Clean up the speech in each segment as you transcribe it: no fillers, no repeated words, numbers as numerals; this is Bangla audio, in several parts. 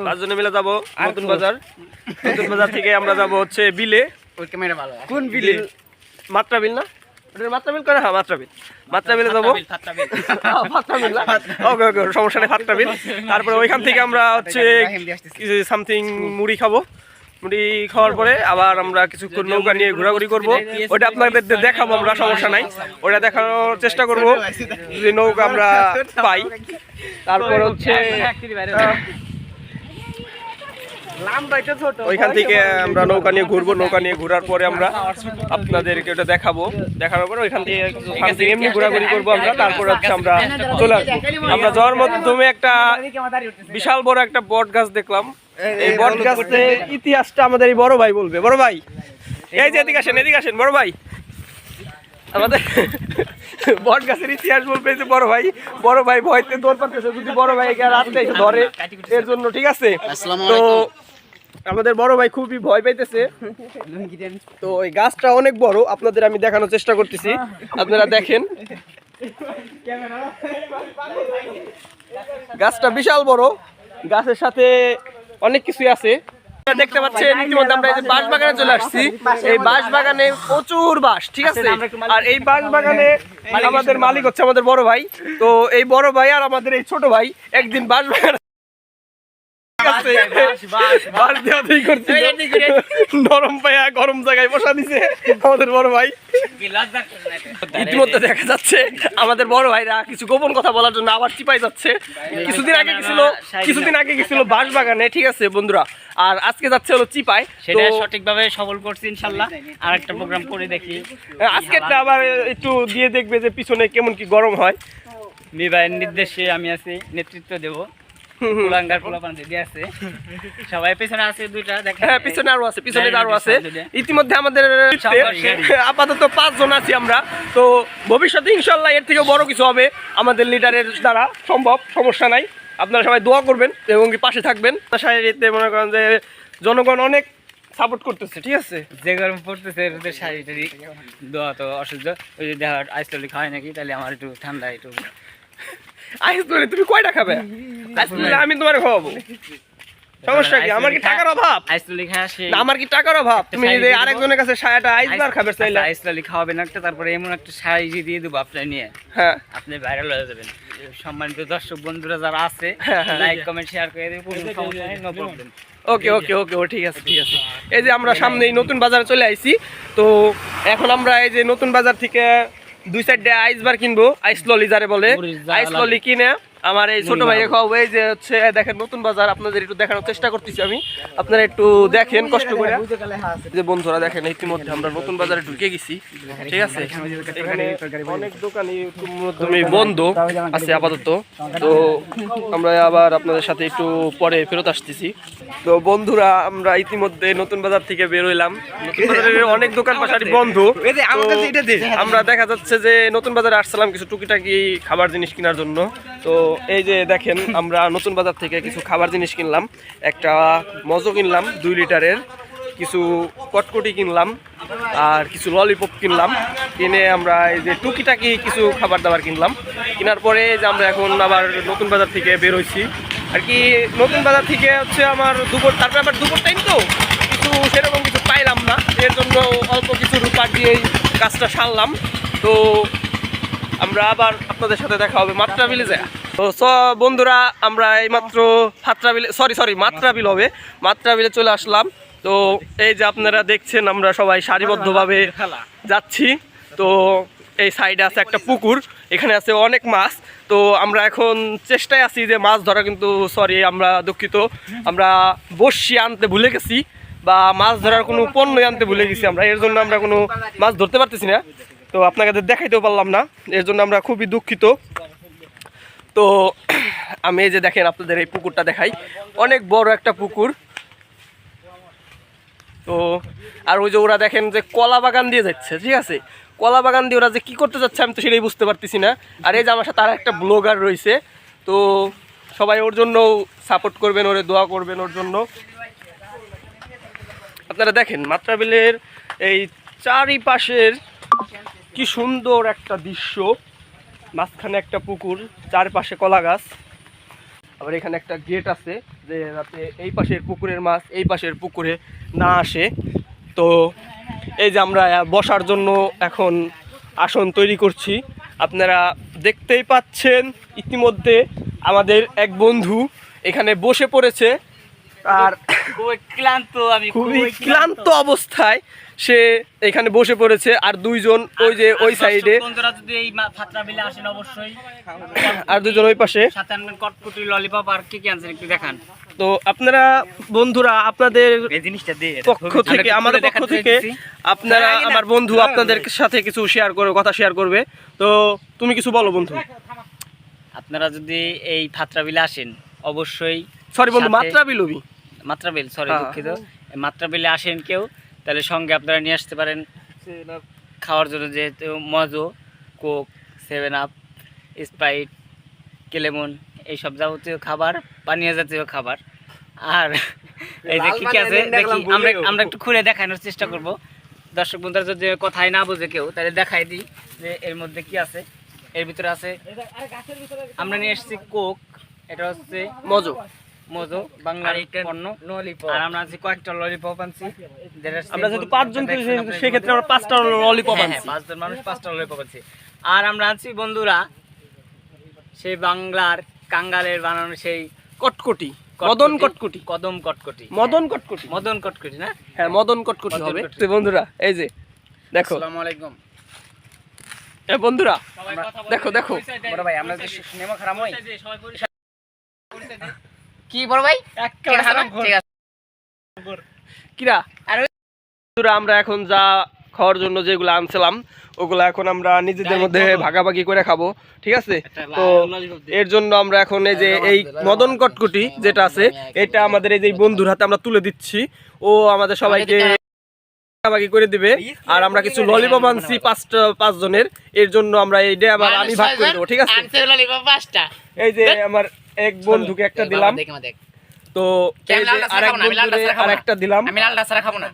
5 জনে মিলে যাবো নতুন বাজার। নতুন বাজার থেকে আমরা যাবো হচ্ছে বিলে। কোন বিলে? মাত্রা বিল না, মাত্রা বিল করে, হ্যাঁ মাত্রা বিল। মাত্রা বিলে যাবো, ওকে ওকে সমস্যা নেই, ফাত্রা বিল। তারপরে ওইখান থেকে আমরা হচ্ছে কিছু সামথিং মুড়ি খাবো। মুড়ি খাওয়ার পরে আবার আমরা কিছুক্ষণ নৌকা নিয়ে ঘোরাঘুরি করবো। ওইটা আপনাদের দেখাবো আমরা, সমস্যা নাই, ওটা দেখানোর চেষ্টা করবো যদি নৌকা আমরা পাই। তারপর হচ্ছে ওইখান থেকে আমরা নৌকা নিয়ে ঘুরবো। নৌকা নিয়ে ঘোরার পরে আমরা আপনাদেরকে ওটা দেখাবো। দেখানোর পরে ওইখান থেকে এমনি ঘোরাঘুরি করবো আমরা। তারপর হচ্ছে আমরা চলে আসবো। আমরা যাওয়ার মাধ্যমে একটা বিশাল বড় একটা বট গাছ দেখলাম। এই বট গাছের ইতিহাসটা আমাদের এই বড় ভাই বলবে। বড় ভাই এই যে এদিকে আসেন, এদিকে আসেন বড় ভাই। আমাদের বট গাছের ইতিহাস বলবে যে বড় ভাই। বড় ভাই ভয়তে দৌড় পাচ্ছে, যদি বড় ভাই রাস্তা এসে ধরে এর জন্য, ঠিক আছে? তো আমাদের বড় ভাই খুবই ভয় পাইতেছে। তো ওই গাছটা অনেক বড়, আপনাদের আমি দেখানোর চেষ্টা করতেছি, আপনারা দেখেন। গাছটা বিশাল বড়, গাছের সাথে অনেক কিছুই আছে দেখতে পাচ্ছেন। ইতিমধ্যে আমরা এই যে বাঁশ বাগানে চলে আসছি। এই বাঁশ বাগানে প্রচুর বাঁশ, ঠিক আছে? আর এই বাঁশ বাগানে আমাদের মালিক হচ্ছে আমাদের বড় ভাই। তো এই বড় ভাই আর আমাদের এই ছোট ভাই একদিন বাঁশ বাগানে নরম পায়া গরম জায়গায় বসা দিছে আমাদের বড় ভাই। ইতিমধ্যে দেখা যাচ্ছে আমাদের বড় ভাইরা কিছু গোপন কথা বলার জন্য আবার চিপাই যাচ্ছে। কিছুদিন আগে গেছিল বাঁশ বাগানে, ঠিক আছে বন্ধুরা? আর আজকে যাচ্ছে হলো চিপায়। সেটা সঠিকভাবে সফল করছি ইনশাআল্লাহ। আর একটা প্রোগ্রাম করে দেখি আজকে, আবার একটু দিয়ে দেখবে যে পিছনে কেমন কি গরম হয়। বিবাহের নির্দেশে আমি আছি, নেতৃত্ব দেব। সবাই পিছনে আছে, দুইটা দেখেন। হ্যাঁ পিছনে আরো আছে, পিছনে আরো আছে। ইতিমধ্যে আমাদের আপাতত 5 জন আছি আমরা। তো ভবিষ্যতে ইনশাল্লাহ এর থেকে বড় কিছু হবে আমাদের লিডারের দ্বারা সম্ভব, সমস্যা নাই। আপনারা সবাই দোয়া করবেন এবং পাশে থাকবেন। শাড়িতে মনে করেন যে জনগণ অনেক সাপোর্ট করতেছে, ঠিক আছে? যে গরম পড়তেছে শাড়ি টাড়ি দোয়া তো অসহ্য। ওই যদি আইসলি খাওয়াই নাকি, তাহলে আমার একটু ঠান্ডা একটু আইসক্রিম তুমি কয়টা খাবে? আমি তোমার খাওয়াবো, সমস্যা কি? আমার কি টাকার অভাব? আইসলি খাওয়া না, আমার কি টাকার অভাব? তুমি যদি আরেকজনের কাছে সায়াটা আইসবার খাবে চাইলে আইসলি খাওয়াবেন একটা, তারপরে এমন একটা শাড়ি দিয়ে দেবো আপনার নিয়ে, হ্যাঁ আপনি ভাইরাল হয়ে যাবেন। সম্মানিত দর্শক বন্ধুরা যারা আছে, লাইক কমেন্ট শেয়ার করে দেবেন, কোনো সমস্যা নেই, নো প্রবলেম। ওকে ওকে ওকে ও ঠিক আছে ঠিক আছে। এই যে আমরা সামনে নতুন বাজারে চলে আইছি। তো এখন আমরা এই যে নতুন বাজার থেকে 2 সাইডে আইস বার কিনবো, আইস ললি যারে বলে। আইস ললি কিনে আমার এই ছোট ভাইকে খাওয়াবো। এই যে হচ্ছে দেখেন নতুন বাজার, আপনাদের একটু দেখানোর চেষ্টা করতেছি আমি, আপনারা একটু দেখেন কষ্ট করে। যে বন্ধুরা দেখেন ইতিমধ্যে আমরা নতুন বাজারে ঢুকে গেছি, ঠিক আছে? এখানে অনেক দোকানই বন্ধ আছে আপাতত। তো আমরা আবার আপনাদের সাথে একটু পরে ফেরত আসতেছি। তো বন্ধুরা আমরা ইতিমধ্যে নতুন বাজার থেকে বের হইলাম। নতুন বাজারের অনেক দোকান পাশারি বন্ধ। আমরা দেখা যাচ্ছে যে নতুন বাজারে আসছিলাম কিছু টুকিটাকি খাবার জিনিস কেনার জন্য। তো এই যে দেখেন আমরা নতুন বাজার থেকে কিছু খাবার জিনিস কিনলাম। একটা মজো কিনলাম 2 লিটারের, কিছু কটকটি কিনলাম, আর কিছু ললিপপ কিনলাম। কিনে আমরা এই যে টুকিটাকি কিছু খাবার দাবার কিনলাম। কেনার পরে যে আমরা এখন আবার নতুন বাজার থেকে বের হয়েছি আর কি। নতুন বাজার থেকে হচ্ছে আমার দুপুর, তারপরে আবার দুপুর টাইম তো কিছু সেরকম কিছু পাইলাম না, এর জন্য অল্প কিছু রূপার দিয়েই কাজটা সারলাম। তো আমরা আবার আপনাদের সাথে দেখা হবে মাত্রা বিলে যায়। তো বন্ধুরা আমরা এইমাত্র মাত্রা বিল হবে, মাত্রা বিলে চলে আসলাম। তো এই যে আপনারা দেখছেন আমরা সবাই সারিবদ্ধভাবে যাচ্ছি। তো এই সাইডে আছে একটা পুকুর, এখানে আছে অনেক মাছ। তো আমরা এখন চেষ্টায় আছি যে মাছ ধরা, কিন্তু আমরা দুঃখিত, আমরা বড়শি আনতে ভুলে গেছি বা মাছ ধরার কোনো পণ্য আনতে ভুলে গেছি আমরা, এর জন্য আমরা কোনো মাছ ধরতে পারতেছি না। তো আপনাকে দেখাইতেও পারলাম না, এর জন্য আমরা খুবই দুঃখিত। তো আমি এই যে দেখেন আপনাদের এই পুকুরটা দেখাই, অনেক বড় একটা পুকুর। তো আর ওই যে ওরা দেখেন যে কলা বাগান দিয়ে যাচ্ছে, ঠিক আছে? কলা বাগান দিয়ে ওরা যে কী করতে যাচ্ছে আমি তো সেটাই বুঝতে পারতেছি না। আর এই যে আমার সাথে তার একটা ব্লগার রয়েছে, তো সবাই ওর জন্য সাপোর্ট করবেন, ওরে দোয়া করবেন ওর জন্য। আপনারা দেখেন মাত্রা বিলের এই চারিপাশের কি সুন্দর একটা দৃশ্য, মাঝখানে একটা পুকুর, চারপাশে কলা গাছ। আবার এখানে একটা গেট আছে যে যাতে এই পাশের পুকুরের মাছ এই পাশের পুকুরে না আসে। তো এই যে আমরা বসার জন্য এখন আসন তৈরি করছি, আপনারা দেখতেই পাচ্ছেন ইতিমধ্যে আমাদের এক বন্ধু এখানে বসে পড়েছে। আর খুবই ক্লান্ত অবস্থায় সে এখানে বসে পড়েছে, আর দুইজন ওই যে ওই সাইডে, বন্ধুরা যদি এই ফাত্রা বিলে আসেন অবশ্যই, আর দুইজন ওই পাশে সাথে আনবেন কটকটি, ললিপপ আর কি কি আনছেন একটু দেখান। তো আপনারা বন্ধুরা আপনাদের এই জিনিসটা দিয়ে পক্ষ থেকে, আমাদের পক্ষ থেকে আপনারা, আমার বন্ধু আপনাদের সাথে কিছু শেয়ার করবে, কথা শেয়ার করবে। তো তুমি কিছু বলো বন্ধু। আপনারা যদি এই ফাত্রা বিলে আসেন অবশ্যই, সরি বন্ধু, সাথে- মাত্রাবিল সরি হ্যাঁ। দুঃখিত, মাত্রা বিলে আসেন কেউ, তাহলে সঙ্গে আপনারা নিয়ে আসতে পারেন খাওয়ার জন্য, যেহেতু মজো, কোক, 7 আপ, স্প্রাইট, কেলেমন, এইসব যাবতীয় খাবার, পানীয় জাতীয় খাবার। আর এই যে কি কি আছে দেখি, আমরা একটু খুলে দেখানোর চেষ্টা করব। দর্শক বন্ধুরা যদি কথাই না বুঝে কেউ, তাহলে দেখাই দিই যে এর মধ্যে কি আছে। এর ভিতরে আছে, আমরা নিয়ে এসেছি কোক, এটা হচ্ছে মজো বাংলার পণ্য, আর আমরা আনছি কয়েকটা ললিপপ আনছি। আমরা যেহেতু 5 জন করি সেক্ষেত্রে আমরা 5টা ললিপপ আনছি। 5 জন মানুষ 5টা ললিপপ আনছি। আর আমরা আনছি বন্ধুরা সেই বাংলার কাঙ্গালের বানানো সেই কটকটি, মদন কটকটি, কদম কটকটি, মদন কটকটি না? হ্যাঁ, মদন কটকটি হবে। তো বন্ধুরা এই যে দেখো, আসসালামু আলাইকুম বন্ধুরা দেখো দেখো, বড় ভাই, আমরা যে সিনেমা খারাপ হই কি বড় ভাই, ঠিক আছে কিরা। আর বন্ধুরা আমরা এখন যা খাওয়ার জন্য যেগুলো আনছিলাম ওগুলো এখন আমরা নিজেদের মধ্যে ভাগাভাগি করে খাবো, ঠিক আছে? তো এর জন্য আমরা এখন এই যে এই মদন কটকটি যেটা আছে এটা আমাদের এই যে বন্ধুর হাতে আমরা তুলে দিচ্ছি, ও আমাদের সবাইকে ভাগাভাগি করে দিবে। আর আমরা কিছু ললিপপ আনছি 5 জনের, এর জন্য আমরা এইটা আবার আমি ভাগ করে দেবো, ঠিক আছে? এই যে আমার এক বন্ধুকে একটা দিলাম, তো এই যে আরেক বন্ধুরে আরেকটা দিলাম। আমি লালটা ছাড়া খাবো না,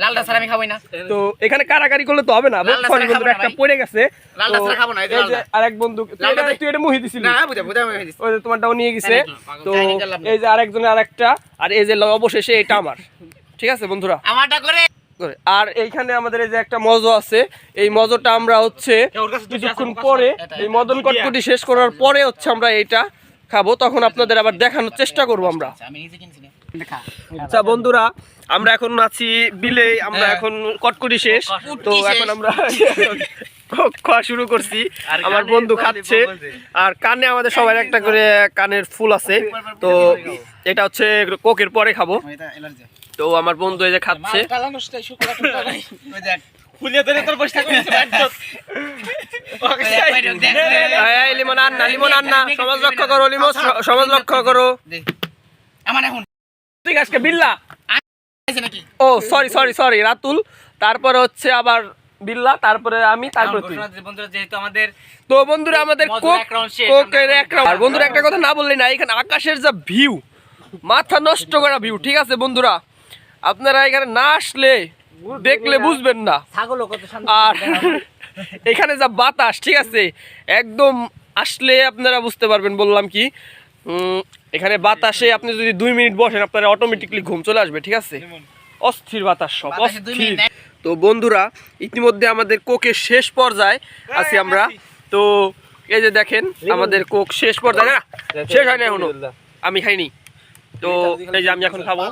লালটা ছাড়া আমি খাবোই না। তো এখানে কারাকারি করলে তো হবে না, সরি বন্ধুরা একটা পড়ে গেছে, লালটা ছাড়া খাবো না। এই এই যে আরেক বন্ধু, তুই এটা মুহি দিছিলি না, বুঝা আমি দিছি। ওই যে তোমারটাও নিয়ে গেছে। তো এই যে আরেকজনের আরেকটা, আর এই যে অবশেষে এটা আমার, ঠিক আছে বন্ধুরা? আমারটা করে। আর এইখানে আমাদের এই যে একটা মজো আছে, এই মজোটা আমরা হচ্ছে কিছুক্ষণ পরে এই মদন কটকটি শেষ করার পরে হচ্ছে আমরা এইটা খাবো, তখন আপনাদের আবার দেখানোর চেষ্টা করবো আমরা। আচ্ছা বন্ধুরা, আমরা এখন আছি বিলে, আমরা এখন কটকটি শেষ, তো এখন আমরা খাওয়া শুরু করছি। আমার বন্ধু খাচ্ছে, আর কানে আমাদের সবার একটা করে কানের ফুল আছে, তো এটা হচ্ছে কোকের পরে খাবো। তো আমার বন্ধু এই যে খাচ্ছে, লিমন আন্না, সমাজ রক্ষা করো, সমাজ রক্ষা করো। ঠিক আছে বিল্লা, ও সরি রাতুল, তারপরে হচ্ছে আবার বিল্লা, তারপরে আমি, তারপরে তুই। বন্ধুরা যেহেতু আমাদের, তো বন্ধুরা আমাদের কোকের এক রাউন্ড। আর বন্ধুরা একটা কথা না বললেই না, এখানে আকাশের যা ভিউ, মাথা নষ্ট করা ভিউ, ঠিক আছে বন্ধুরা? আপনারা এখানে না আসলে দেখলে বুঝবেন না। আর এখানে যা বাতাস, ঠিক আছে, একদম আসলে আপনারা বুঝতে পারবেন। বললাম কি, এখানে বাতাসে আপনি যদি 2 মিনিট বসেন আপনারা অটোমেটিকলি ঘুম চলে আসবে, ঠিক আছে? অস্থির বাতাস, সব অস্থির। তো বন্ধুরা ইতিমধ্যে আমাদের কোকের শেষ পর্যায়ে আছি আমরা। তো এই যে দেখেন আমাদের কোক শেষ পর্যায়ে, না শেষ হয় না এখনো, আমি খাইনি। তো এই যে আমি এখন খাবো।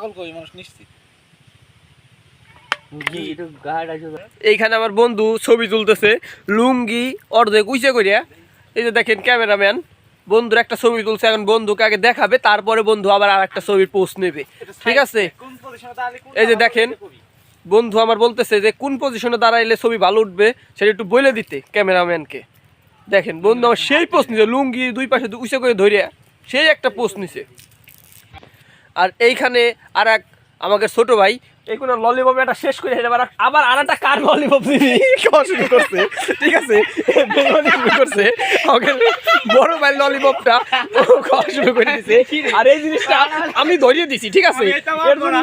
এইখানে আমার বন্ধু ছবি তুলতেছে, লুঙ্গি অর্ধেক উইচে করিয়া। এই যে দেখেন ক্যামেরাম্যান, বন্ধুর একটা ছবি তুলছে, এখন বন্ধুকে আগে দেখাবে, তারপরে বন্ধু আবার আর একটা ছবির পোস্ট নেবে, ঠিক আছে? এই যে দেখেন বন্ধু আমার বলতেছে যে কোন পজিশনে দাঁড়াইলে ছবি ভালো উঠবে সেটা একটু বলে দিতে ক্যামেরাম্যানকে। দেখেন বন্ধু আমার সেই পোস্ট নিছে, লুঙ্গি 2 পাশে উঁচে করে ধরিয়া সেই একটা পোস্ট নিছে। আর এইখানে আর এক আমাকে ছোট ভাই এই কোনো ললিপপ একটা শেষ করে আবার আর একটা কার ললিপপ খাওয়া শুরু করছে, ঠিক আছে? করছে আমাকে বড় ভাই ললিপপটা খাওয়া শুরু করে দিছে। আর এই জিনিসটা আমি ধরিয়ে দিছি, ঠিক আছে? এর জন্য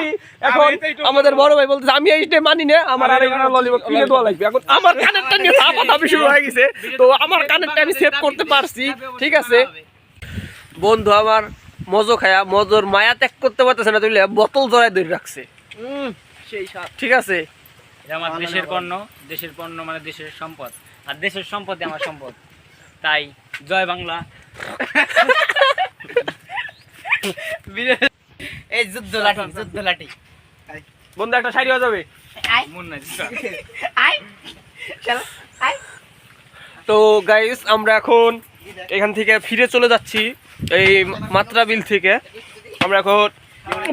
এখন আমাদের বড় ভাই বলতেছে আমি এইটা মানি না, আমার আর একটা ললিপপ কিনে দেওয়া লাগবে। এখন আমার কানেরটা নিয়ে দাবি শুরু হয়ে গেছে, তো আমার কানেরটা আমি সেভ করতে পারছি, ঠিক আছে? বন্ধু আমার মজো খায়া মজোর মায়া ত্যাগ করতে পারতেছে না, তুইলে বোতল জড়ায় ধরে রাখছে। সেই স্বাদ। ঠিক আছে, এটা আমার দেশের পণ্য মানে দেশের সম্পদ, আর দেশের সম্পদই আমার সম্পদ। তাই জয় বাংলা। এই যুদ্ধ লাঠি বন্ধু একটা শাড়ি হয়ে যাবে। মন নাই তো গাইস আমরা এখন এখান থেকে ফিরে চলে যাচ্ছি, এই মাত্রা বিল থেকে আমরা এখন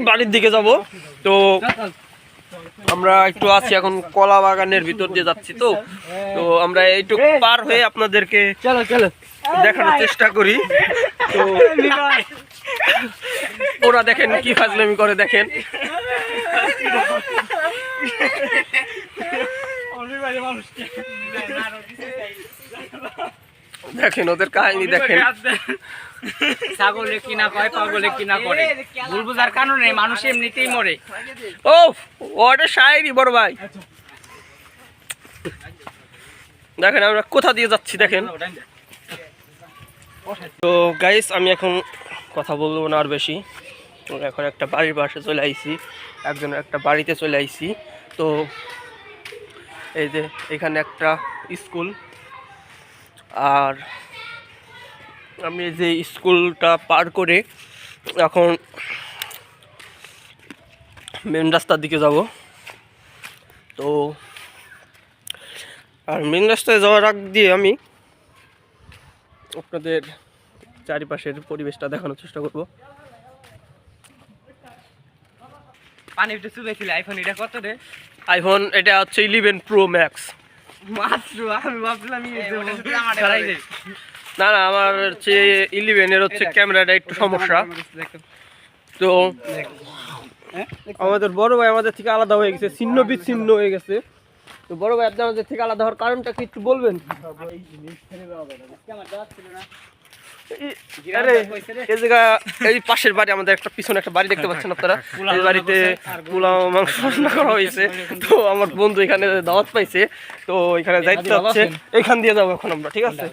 বাড়ির দিকে যাব। তো আমরা একটু আছি এখন কলা বাগানের ভিতর দিয়ে যাচ্ছি। তো তো আমরা এইটুকু পার হয়ে আপনাদেরকে দেখানোর চেষ্টা করি। তো ওরা দেখেন কি ফাজলামি করে, দেখেন দেখেন ওদের কাহিনী দেখেন। ছাগলে কিনা কয় পাগলে কিনা করে, ভুল বুঝার কারণে মানুষ এমনিতেই মরে। ও ওটা শায়েরি বড় ভাই। দেখেন আমরা কোথা দিয়ে যাচ্ছি দেখেন। তো গাইস আমি এখন কথা বলবো না আর বেশি। এখন একটা বাড়ির পাশে চলে আইছি, একজনের একটা বাড়িতে চলে আইছি। তো এই যে এখানে একটা স্কুল, আর আমি এই যে স্কুলটা পার করে এখন মেন রাস্তার দিকে যাব। তো আর মেন রাস্তায় যাওয়ার আগ দিয়ে আমি আপনাদের চারিপাশের পরিবেশটা দেখানোর চেষ্টা করব। পানি একটু চুলেছিল আইফোন, এটা কত রে? আইফোন এটা হচ্ছে 11 প্রো ম্যাক্স। মাত্র আমি ভাবলাম না না, আমার হচ্ছে 11 এর হচ্ছে ক্যামেরাটা একটু সমস্যা। তো আমাদের বড় ভাই আমাদের থেকে আলাদা হয়ে গেছে, ছিন্ন বিচ্ছিন্ন হয়ে গেছে। তো বড় ভাই আপনি আমাদের থেকে আলাদা হওয়ার কারণটা কি একটু বলবেন? আরে এই জায়গা, এই পাশের বাড়ি আমাদের একটা পিছনে একটা বাড়ি দেখতে পাচ্ছেন আপনারা, এই বাড়িতে পোলাও মাংস রান্না করা হয়েছে। তো আমার বন্ধু এখানে দাওয়াত পাইছে, তো এখানে যাইতে হচ্ছে, এখান দিয়ে যাবো এখন আমরা। ঠিক আছে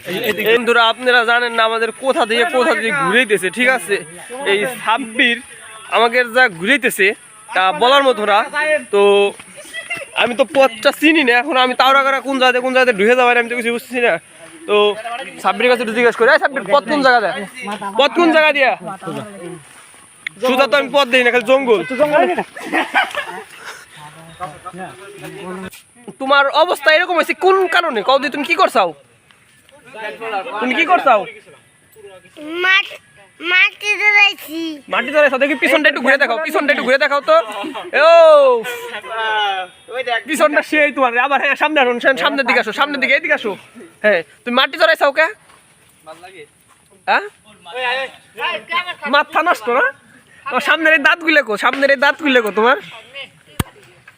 বন্ধুরা, আপনারা জানেন না আমাদের কোথা দিয়ে ঘুরাইতেছে। ঠিক আছে, এই সাব্বির আমাকে যা ঘুরাইতেছে তা বলার মতো না। তো আমি তো পথটা চিনি না, এখন আমি তাওরাগাড়া কোন জায়গাতে ঢুকে যাবো আমি তো কিছু বুঝছি না। তো সাব্বির কাছে একটু জিজ্ঞেস করি, সাব্বির পথ কোন জায়গা দেয়, পথ কোন জায়গা দিয়া? সুদা তো আমি পথ দিই না, খালি জঙ্গল। তোমার অবস্থা এরকম হয়েছে কোন কারণে? কদি তুমি কি করছাও? তুমি কি করছাও? মাটি ধরাইছো। দেখি পিছনটা একটু ঘুরে দেখাও, তো। ও পিছনটা সেই তোমার আবার। হ্যাঁ সামনে আসুন, সামনের দিকে আসো, এইদিকে আসো। হ্যাঁ তুমি মাটি ধরাইছাও কে? হ্যাঁ মাথা নষ্ট না? সামনের এই দাঁত গুলে কো তোমার?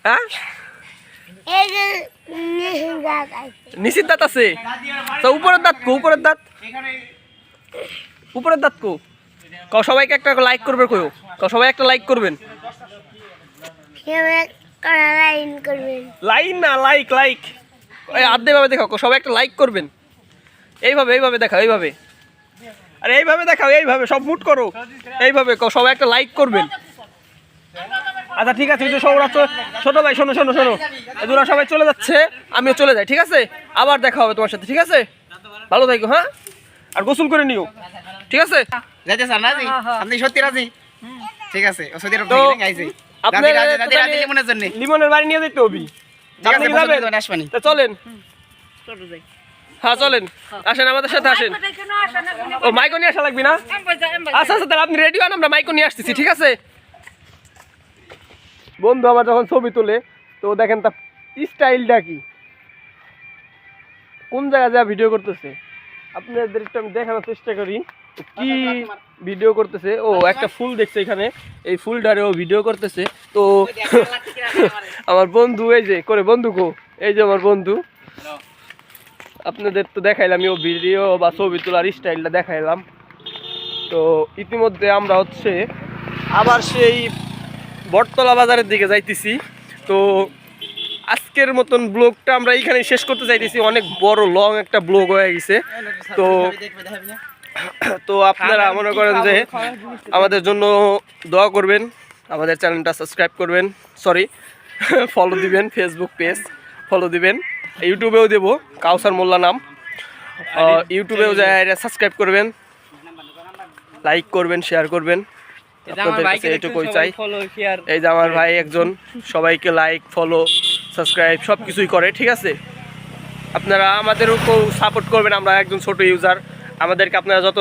হ্যাঁ নিচের দাঁত আছে, উপরের দাঁত কো? সবাইকে একটা লাইক করবে, সবাই একটা লাইক করবেন। লাইন না, লাইক আদে ভাবে দেখাও, সবাই একটা লাইক করবেন। এইভাবে দেখাও, এইভাবে। আরে এইভাবে দেখাও, এইভাবে সব মুট করো, এইভাবে সবাই একটা লাইক করবেন। আচ্ছা ঠিক আছে, ছোট ভাই শোনো, এদুরা সবাই চলে যাচ্ছে, আমিও চলে যাই। ঠিক আছে, আবার দেখা হবে তোমার সাথে। ঠিক আছে, ভালো থাকো। হ্যাঁ, আর গোসল করে নিও। ঠিক আছে, আপনি সত্যি রাজি? ঠিক আছে, লিমনের বাড়ি নিয়ে যেতে হবে। চলেন, হ্যাঁ চলেন, আসেন আমাদের সাথে আসেন। ও মাইকো নিয়ে আসা লাগবে না? আচ্ছা তাহলে আপনি রেডি হন, আমরা মাইকো নিয়ে আসতেছি। ঠিক আছে বন্ধু, আমার যখন ছবি তোলে তো দেখেন তার স্টাইলটা কি, কোন জায়গায় যা ভিডিও করতেছে আপনাদের একটু আমি দেখানোর চেষ্টা করি কি ভিডিও করতেছে। ও একটা ফুল দেখছে এখানে, এই ফুলটারেও ভিডিও করতেছে। তো আমার বন্ধু এই যে করে, এই যে আমার বন্ধু, আপনাদের তো দেখাইলাম ও ভিডিও বা ছবি তোলার স্টাইলটা দেখাইলাম। তো ইতিমধ্যে আমরা হচ্ছে আবার সেই বটতলা বাজারের দিকে যাইতেছি। তো আজকের মতন ব্লগটা আমরা এইখানে শেষ করতে চাইতেছি, অনেক বড় লং একটা ব্লগ হয়ে গেছে। তো তো আপনারা মনে করেন যে আমাদের জন্য দোয়া করবেন, আমাদের চ্যানেলটা সাবস্ক্রাইব করবেন, সরি ফলো দিবেন, ফেসবুক পেজ ফলো দিবেন, ইউটিউবেও দেবো কাউসার মোল্লা নাম, ইউটিউবেও যায় সাবস্ক্রাইব করবেন, লাইক করবেন, শেয়ার করবেন। আপনাদের কাছে এটুকুই চাই। এই যে আমার ভাই একজন সবাইকে লাইক ফলো সাবস্ক্রাইব সব কিছুই করে, ঠিক আছে। আপনারা আমাদেরকেও সাপোর্ট করবেন, আমরা একজন ছোট ইউজার, আমাদেরকে আপনারা যত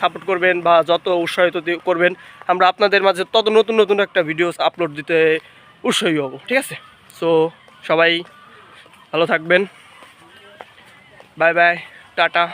সাপোর্ট করবেন বা যত উৎসাহিত করবেন, আমরা আপনাদের মাঝে তত নতুন নতুন একটা ভিডিও আপলোড দিতে উৎসাহী হব, ঠিক আছে। সো সবাই ভালো থাকবেন, বাই বাই, টাটা।